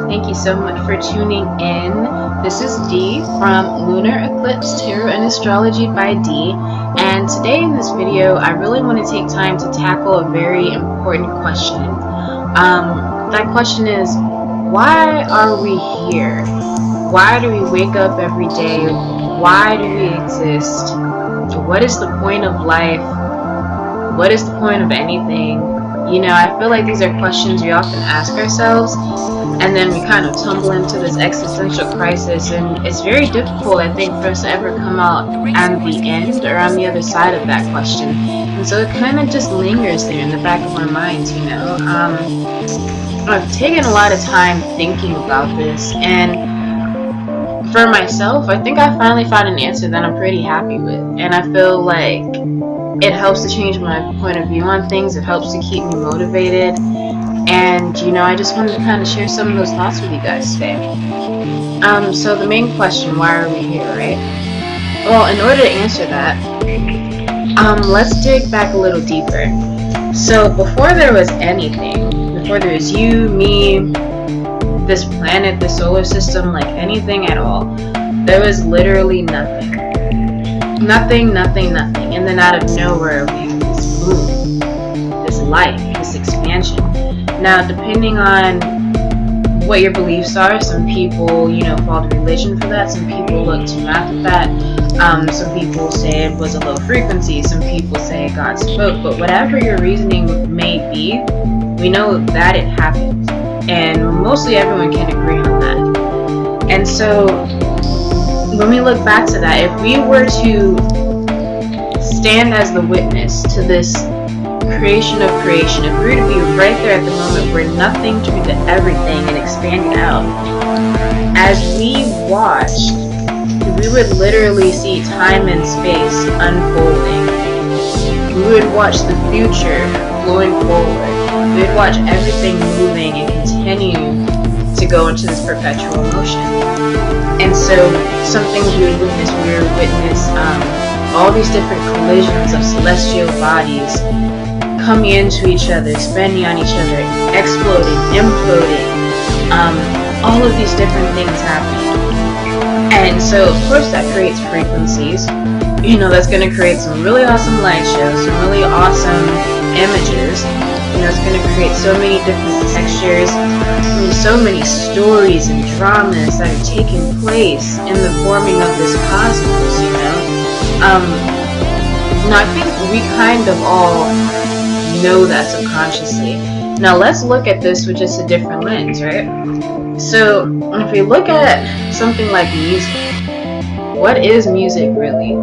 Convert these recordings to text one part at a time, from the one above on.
Thank you so much for tuning in. This is Dee from Lunar Eclipse Tarot and Astrology by Dee, and today in this video I really want to take time to tackle a very important question. That question is, why are we here? Why do we wake up every day? Why do we exist? What is the point of life? What is the point of anything? You know, I feel like these are questions we often ask ourselves, and then we kind of tumble into this existential crisis, and it's very difficult, I think, for us to ever come out on the end or on the other side of that question. And so it kind of just lingers there in the back of our minds, you know. I've taken a lot of time thinking about this, and for myself, I think I finally found an answer that I'm pretty happy with, and I feel like it helps to change my point of view on things. It helps to keep me motivated. And, you know, I just wanted to kind of share some of those thoughts with you guys today. So the main question, why are we here, right? Well, in order to answer that, let's dig back a little deeper. So before there was anything, before there was you, me, this planet, the solar system, like anything at all, there was literally nothing. Nothing, nothing, nothing. And then out of nowhere, we have this boom, this life, this expansion. Now, depending on what your beliefs are, some people, you know, fall to religion for that. Some people look to math at that. Some people say it was a low frequency. Some people say God spoke. But whatever your reasoning may be, we know that it happened. And mostly everyone can agree on that. And so when we look back to that, if we were to stand as the witness to this creation of creation, if we were to be right there at the moment where nothing turned to everything and expanded out, as we watched, we would literally see time and space unfolding. We would watch the future flowing forward. We would watch everything moving and continue to go into this perpetual motion. And so something we would witness all these different collisions of celestial bodies coming into each other, expanding on each other, exploding, imploding, all of these different things happening. And so of course that creates frequencies, you know, that's going to create some really awesome light shows, some really awesome images. You know, it's going to create so many different textures, so many stories and dramas that are taking place in the forming of this cosmos, you know. Now I think we kind of all know that subconsciously. Now let's look at this with just a different lens, right? So if we look at something like music, what is music really?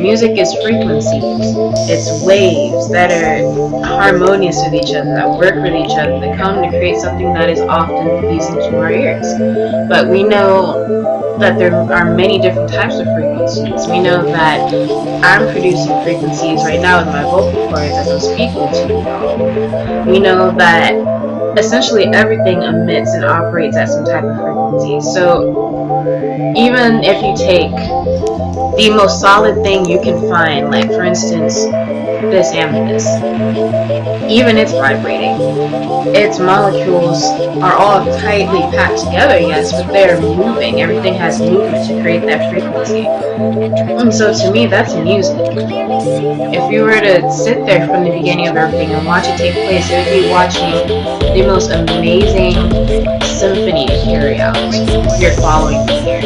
Music is frequencies. It's waves that are harmonious with each other, that work with each other, that come to create something that is often pleasing to our ears. But we know that there are many different types of frequencies. We know that I'm producing frequencies right now with my vocal cords as I'm speaking to you all. We know that essentially everything emits and operates at some type of frequency. So even if you take the most solid thing you can find, like for instance this amethyst, even it's vibrating. Its molecules are all tightly packed together, yes, but they're moving. Everything has movement to create that frequency. And so to me, that's music. If you were to sit there from the beginning of everything and watch it take place, it would be watching the most amazing symphony carry out. You're following me here.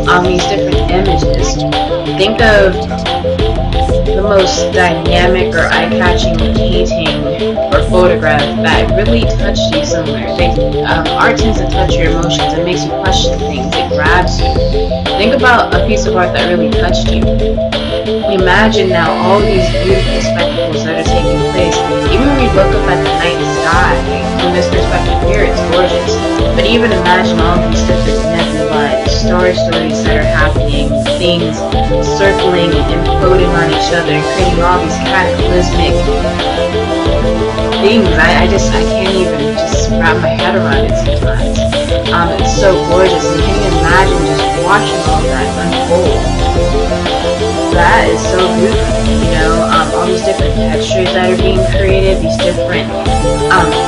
On these different images, think of the most dynamic or eye-catching painting or photograph that really touched you somewhere. Art tends to touch your emotions. It makes you question things. It grabs you. Think about a piece of art that really touched you. Imagine now all these beautiful spectacles that are taking place. Even when we look up at the night sky, from this perspective here, it's gorgeous. But even imagine all these different nebulae, star stories that are happening, things circling and imploding on each other and creating all these cataclysmic things. I can't even just wrap my head around it sometimes. It's so gorgeous, and can you imagine just watching all that unfold? That is so beautiful, you know, all these different textures that are being created, these different,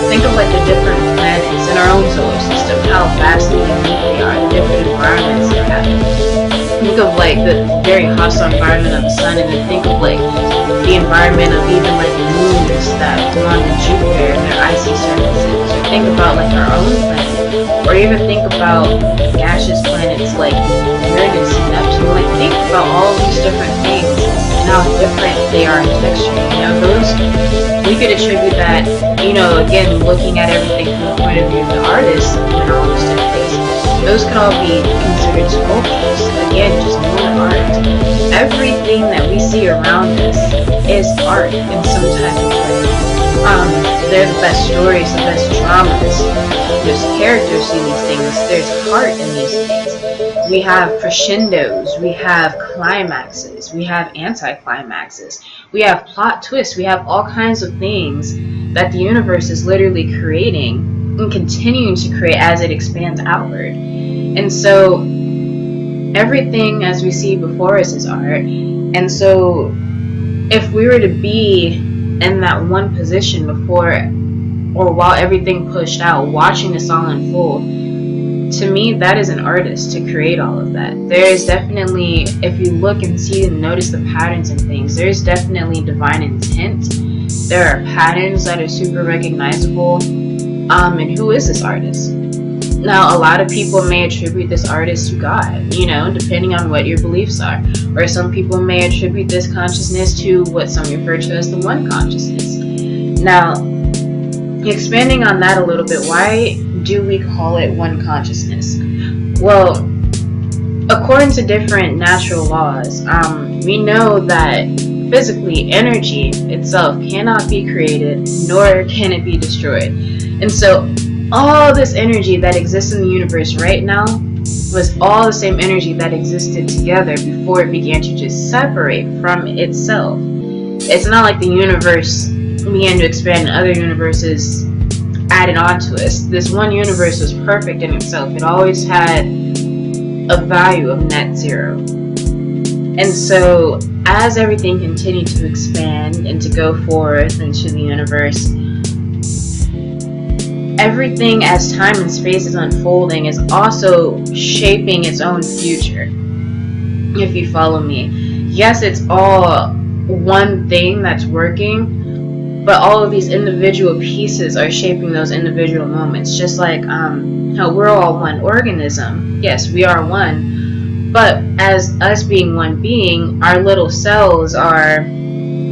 think of like the different planets in our own solar system. of how vastly unique they are, the different environments they have. Think of like the very hostile environment of the sun, and then think of like the environment of even like moons that belong to Jupiter and their icy surfaces. Or think about like our own planet, or even think about gaseous planets like Uranus and Neptune. Like think about all these different things and how different they are in texture. You know, those we could attribute that. You know, again, looking at everything from the point of view of the artist and all those different things. Those could all be considered sculptures. Again, just more art. Everything that we see around us is art in some type of way. They're the best stories, the best dramas. There's characters in these things. There's heart in these things. We have crescendos. We have climaxes. We have anticlimaxes. We have plot twists. We have all kinds of things that the universe is literally creating and continuing to create as it expands outward. And so everything as we see before us is art. And so if we were to be in that one position before or while everything pushed out, watching this all unfold, to me that is an artist to create all of that. There is definitely, if you look and see and notice the patterns and things, there's definitely divine intent. There are patterns that are super recognizable. And who is this artist? Now, a lot of people may attribute this artist to God, you know, depending on what your beliefs are. Or some people may attribute this consciousness to what some refer to as the one consciousness. Now, expanding on that a little bit, why do we call it one consciousness? Well, according to different natural laws, we know that physically energy itself cannot be created, nor can it be destroyed. And so all this energy that exists in the universe right now was all the same energy that existed together before it began to just separate from itself. It's not like the universe began to expand and other universes added on to us. This one universe was perfect in itself. It always had a value of net zero. And so as everything continued to expand and to go forth into the universe, everything as time and space is unfolding is also shaping its own future, if you follow me. Yes, it's all one thing that's working, but all of these individual pieces are shaping those individual moments. Just like how we're all one organism. Yes, we are one, but as us being one being, our little cells are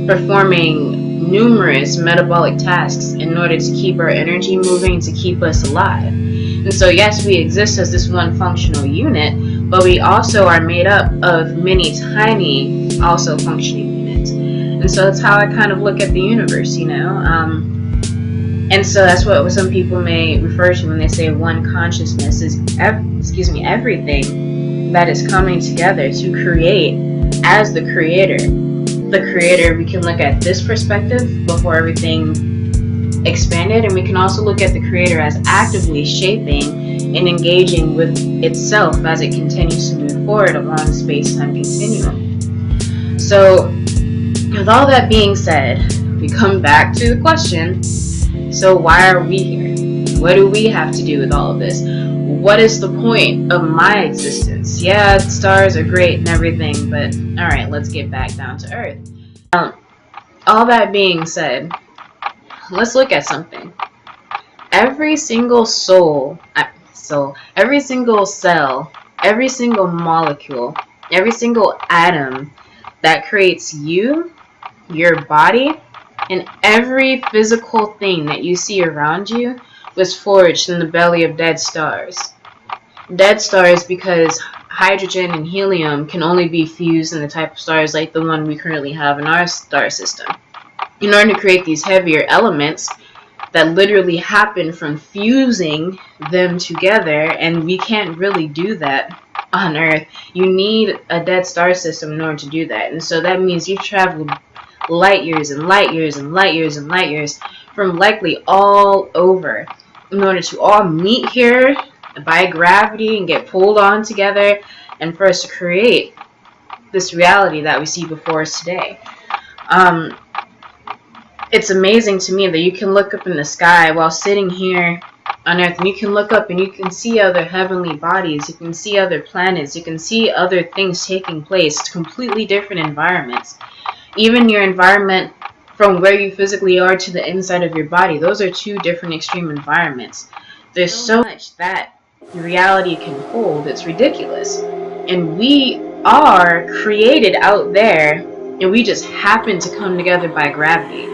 performing numerous metabolic tasks in order to keep our energy moving, to keep us alive. And so yes, we exist as this one functional unit, but we also are made up of many tiny also functioning units. And so that's how I kind of look at the universe, you know. And so that's what some people may refer to when they say one consciousness is everything that is coming together to create as the creator. The creator, we can look at this perspective before everything expanded, and we can also look at the creator as actively shaping and engaging with itself as it continues to move forward along the space-time continuum. So with all that being said, we come back to the question, so why are we here? What do we have to do with all of this? What is the point of my existence? Yeah, stars are great and everything, but alright, let's get back down to earth. All that being said, let's look at something. Every single every single cell, every single molecule, every single atom that creates you, your body, and every physical thing that you see around you was forged in the belly of dead stars. Dead stars because hydrogen and helium can only be fused in the type of stars like the one we currently have in our star system. In order to create these heavier elements that literally happen from fusing them together, and we can't really do that on Earth, you need a dead star system in order to do that. And so that means you've traveled light years and light years and light years and light years from likely all over in order to all meet here by gravity and get pulled on together and for us to create this reality that we see before us today. It's amazing to me that you can look up in the sky while sitting here on Earth, and you can look up and you can see other heavenly bodies, you can see other planets, you can see other things taking place, completely different environments. Even your environment from where you physically are to the inside of your body, those are two different extreme environments. There's so much that reality can hold, it's ridiculous. And we are created out there, and we just happen to come together by gravity.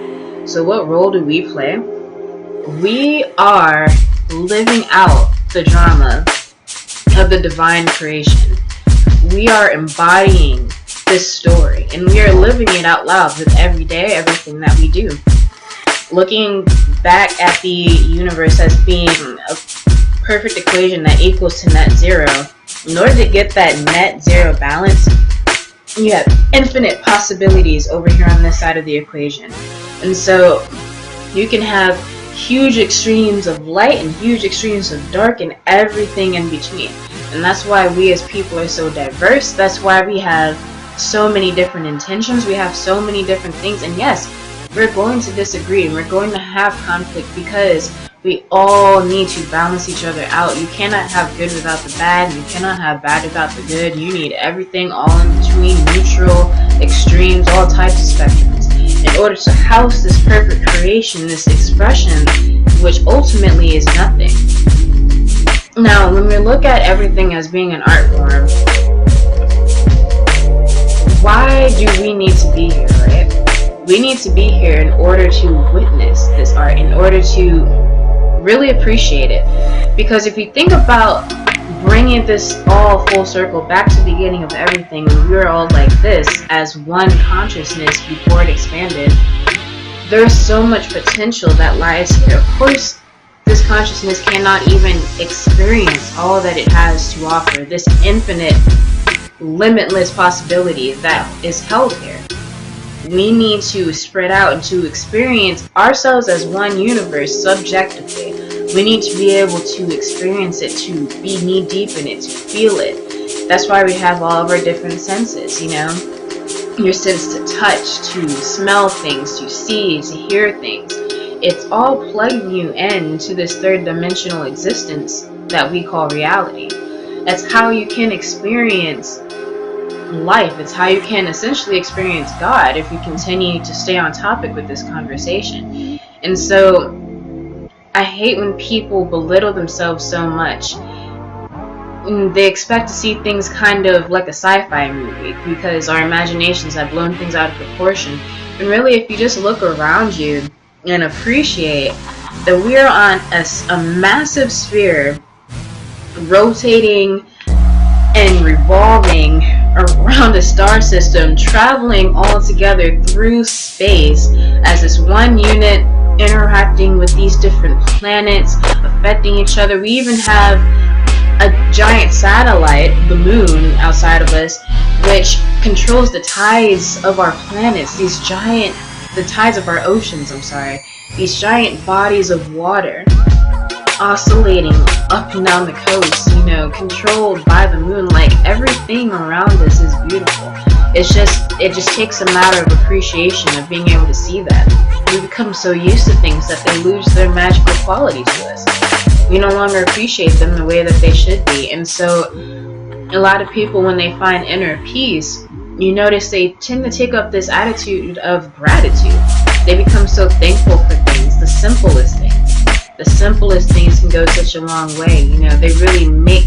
So what role do we play? We are living out the drama of the divine creation. We are embodying this story, and we are living it out loud with every day, everything that we do. Looking back at the universe as being a perfect equation that equals to net zero, in order to get that net zero balance, you have infinite possibilities over here on this side of the equation. And so you can have huge extremes of light and huge extremes of dark and everything in between. And that's why we as people are so diverse. That's why we have so many different intentions. We have so many different things. And yes, we're going to disagree and we're going to have conflict, because we all need to balance each other out. You cannot have good without the bad. You cannot have bad without the good. You need everything all in between, neutral, extremes, all types of spectrums, in order to house this perfect creation, this expression, which ultimately is nothing. Now, when we look at everything as being an art form, why do we need to be here, right? We need to be here in order to witness this art, in order to really appreciate it. Because if you think about bringing this all full circle back to the beginning of everything, when we were all like this as one consciousness before it expanded, there's so much potential that lies here. Of course, this consciousness cannot even experience all that it has to offer, this infinite, limitless possibility that is held here. We need to spread out and to experience ourselves as one universe subjectively. We need to be able to experience it, to be knee deep in it, to feel it. That's why we have all of our different senses, you know? Your sense to touch, to smell things, to see, to hear things. It's all plugging you into this third dimensional existence that we call reality. That's how you can experience life. It's how you can essentially experience God if you continue to stay on topic with this conversation. And so I hate when people belittle themselves so much. They expect to see things kind of like a sci-fi movie because our imaginations have blown things out of proportion. And really, if you just look around you and appreciate that we're on a massive sphere rotating and revolving around a star system, traveling all together through space as this one unit, interacting with these different planets, affecting each other. We even have a giant satellite, the moon, outside of us, which controls the tides of our planets, the tides of our oceans, these giant bodies of water oscillating up and down the coast, you know, controlled by the moon. Like, everything around us is beautiful. It just takes a matter of appreciation of being able to see that. We become so used to things that they lose their magical quality to us. We no longer appreciate them the way that they should be. And so a lot of people, when they find inner peace, you notice they tend to take up this attitude of gratitude. They become so thankful for things, the simplest things. The simplest things can go such a long way. You know, they really make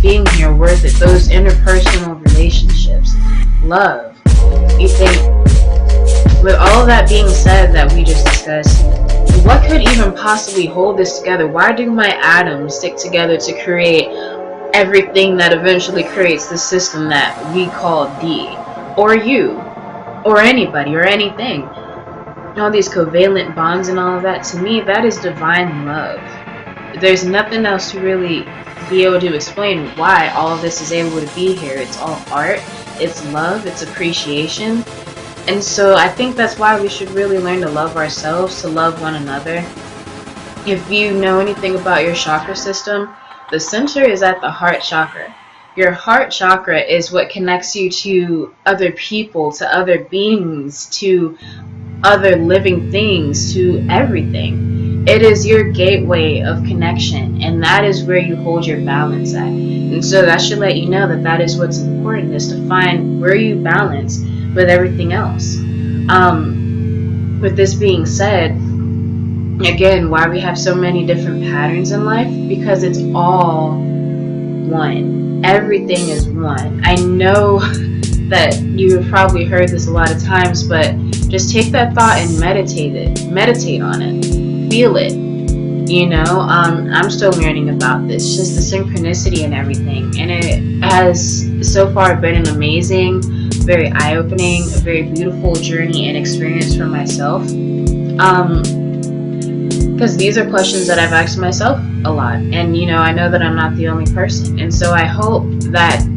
being here worth it. Those interpersonal relationships, love. You think, with all of that being said that we just discussed, what could even possibly hold this together? Why do my atoms stick together to create everything that eventually creates the system that we call D, or you, or anybody, or anything? All these covalent bonds and all of that, to me, that is divine love. There's nothing else to really be able to explain why all of this is able to be here. It's all art, it's love, it's appreciation. And so I think that's why we should really learn to love ourselves, to love one another. If you know anything about your chakra system, the center is at the heart chakra. Your heart chakra is what connects you to other people, to other beings, to other living things, to everything. It is your gateway of connection, and that is where you hold your balance at. And so that should let you know that that is what's important, is to find where you balance with everything else. With this being said, again, why we have so many different patterns in life, because it's all one. Everything is one. I know that you have probably heard this a lot of times, but just take that thought and meditate on it, feel it. I'm still learning about this, just the synchronicity and everything, and it has so far been an amazing, very eye-opening, a very beautiful journey and experience for myself, because these are questions that I've asked myself a lot, and I know that I'm not the only person, and so I hope that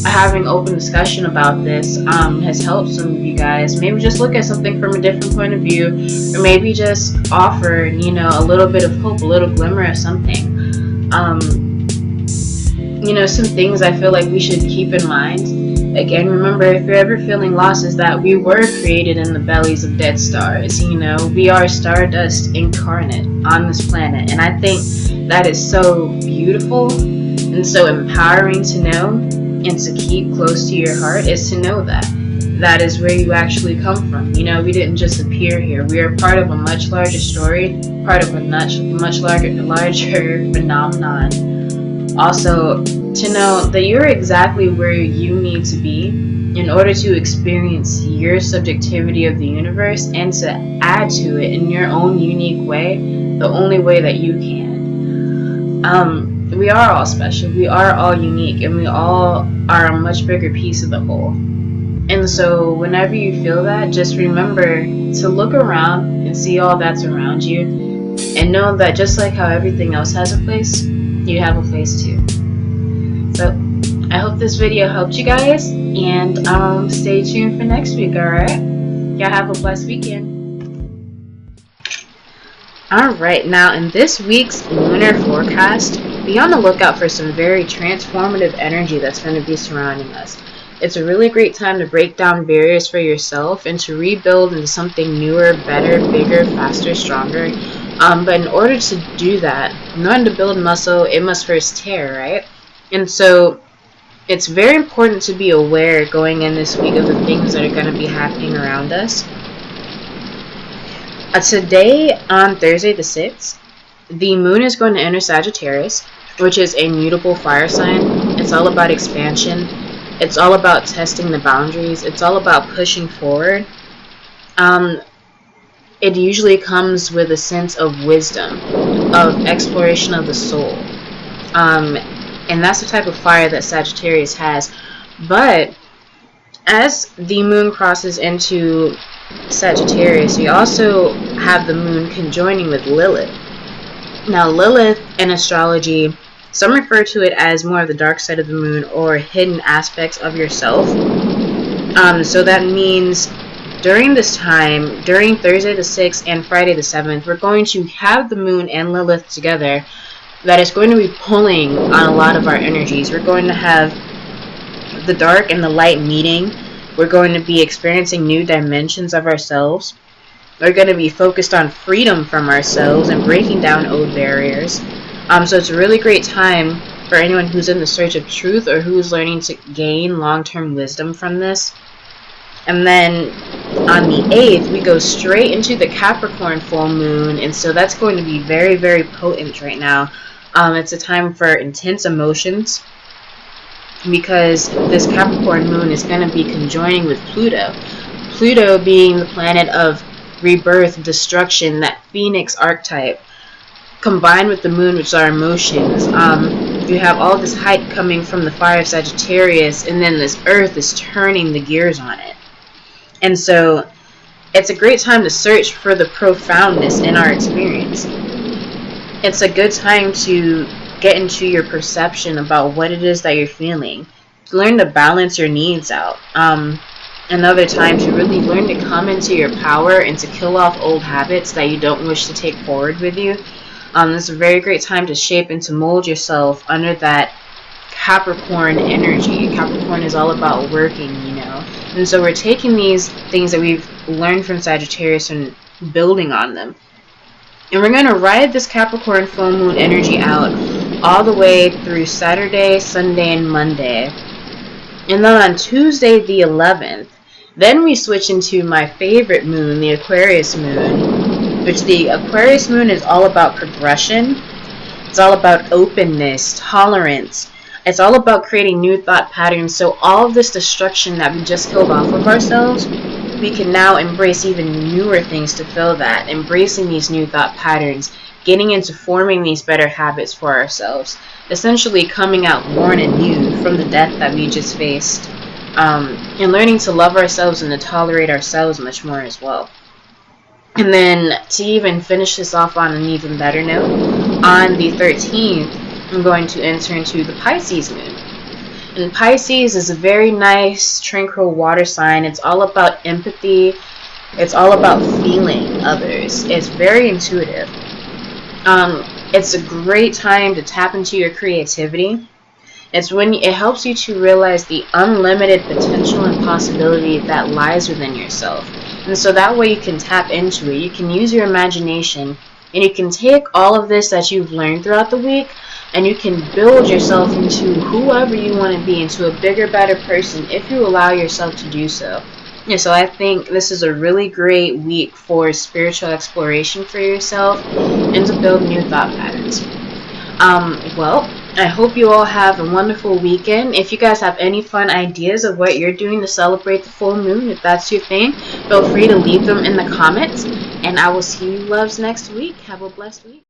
having open discussion about this has helped some of you guys maybe just look at something from a different point of view, or maybe just offer a little bit of hope, a little glimmer of something. Some things I feel like we should keep in mind. Again, remember, if you're ever feeling lost, is that we were created in the bellies of dead stars. We are stardust incarnate on this planet, and I think that is so beautiful and so empowering to know and to keep close to your heart, is to know that that is where you actually come from. We didn't just appear here. We are part of a much larger story, part of a much larger phenomenon. Also, to know that you're exactly where you need to be in order to experience your subjectivity of the universe and to add to it in your own unique way, the only way that you can. We are all special, we are all unique, and we all are a much bigger piece of the whole. And so whenever you feel that, just remember to look around and see all that's around you, and know that just like how everything else has a place, you have a place too. So I hope this video helped you guys, and stay tuned for next week, alright? Y'all have a blessed weekend. Alright, now in this week's lunar forecast, be on the lookout for some very transformative energy that's going to be surrounding us. It's a really great time to break down barriers for yourself and to rebuild into something newer, better, bigger, faster, stronger. But in order to do that, in order to build muscle, it must first tear, right? And so it's very important to be aware going in this week of the things that are going to be happening around us. Today, on Thursday the 6th, the moon is going to enter Sagittarius, which is a mutable fire sign. It's all about expansion. It's all about testing the boundaries. It's all about pushing forward. It usually comes with a sense of wisdom, of exploration of the soul. And that's the type of fire that Sagittarius has. But as the moon crosses into Sagittarius, we also have the moon conjoining with Lilith. Now, Lilith in astrology, some refer to it as more of the dark side of the moon or hidden aspects of yourself. So that means during this time, during Thursday the 6th and Friday the 7th, we're going to have the moon and Lilith together. That is going to be pulling on a lot of our energies. We're going to have the dark and the light meeting. We're going to be experiencing new dimensions of ourselves. We're going to be focused on freedom from ourselves and breaking down old barriers. So it's a really great time for anyone who's in the search of truth or who's learning to gain long-term wisdom from this. And then on the 8th, we go straight into the Capricorn full moon, and so that's going to be very, very potent right now. It's a time for intense emotions, because this Capricorn moon is going to be conjoining with Pluto. Pluto being the planet of rebirth, destruction, that phoenix archetype, combined with the moon, which are emotions. You have all this hype coming from the fire of Sagittarius, and then this earth is turning the gears on it. And so it's a great time to search for the profoundness in our experience. It's a good time to get into your perception about what it is that you're feeling. Learn to balance your needs out. Another time to really learn to come into your power and to kill off old habits that you don't wish to take forward with you. It's a very great time to shape and to mold yourself under that Capricorn energy. Capricorn is all about working, And so we're taking these things that we've learned from Sagittarius and building on them. And we're going to ride this Capricorn full moon energy out all the way through Saturday, Sunday, and Monday. And then on Tuesday the 11th, then we switch into my favorite moon, the Aquarius moon, which the Aquarius moon is all about progression. It's all about openness, tolerance. It's all about creating new thought patterns. So all of this destruction that we just killed off of ourselves, we can now embrace even newer things to fill that. Embracing these new thought patterns, getting into forming these better habits for ourselves. Essentially coming out born anew from the death that we just faced. And learning to love ourselves and to tolerate ourselves much more as well. And then to even finish this off on an even better note, on the 13th, I'm going to enter into the Pisces moon. And Pisces is a very nice, tranquil water sign. It's all about empathy. It's all about feeling others. It's very intuitive. It's a great time to tap into your creativity. It's when it helps you to realize the unlimited potential and possibility that lies within yourself. And so that way you can tap into it. You can use your imagination, and you can take all of this that you've learned throughout the week, and you can build yourself into whoever you want to be, into a bigger, better person, if you allow yourself to do so. Yeah, so I think this is a really great week for spiritual exploration for yourself and to build new thought patterns. Well, I hope you all have a wonderful weekend. If you guys have any fun ideas of what you're doing to celebrate the full moon, if that's your thing, feel free to leave them in the comments. And I will see you loves next week. Have a blessed week.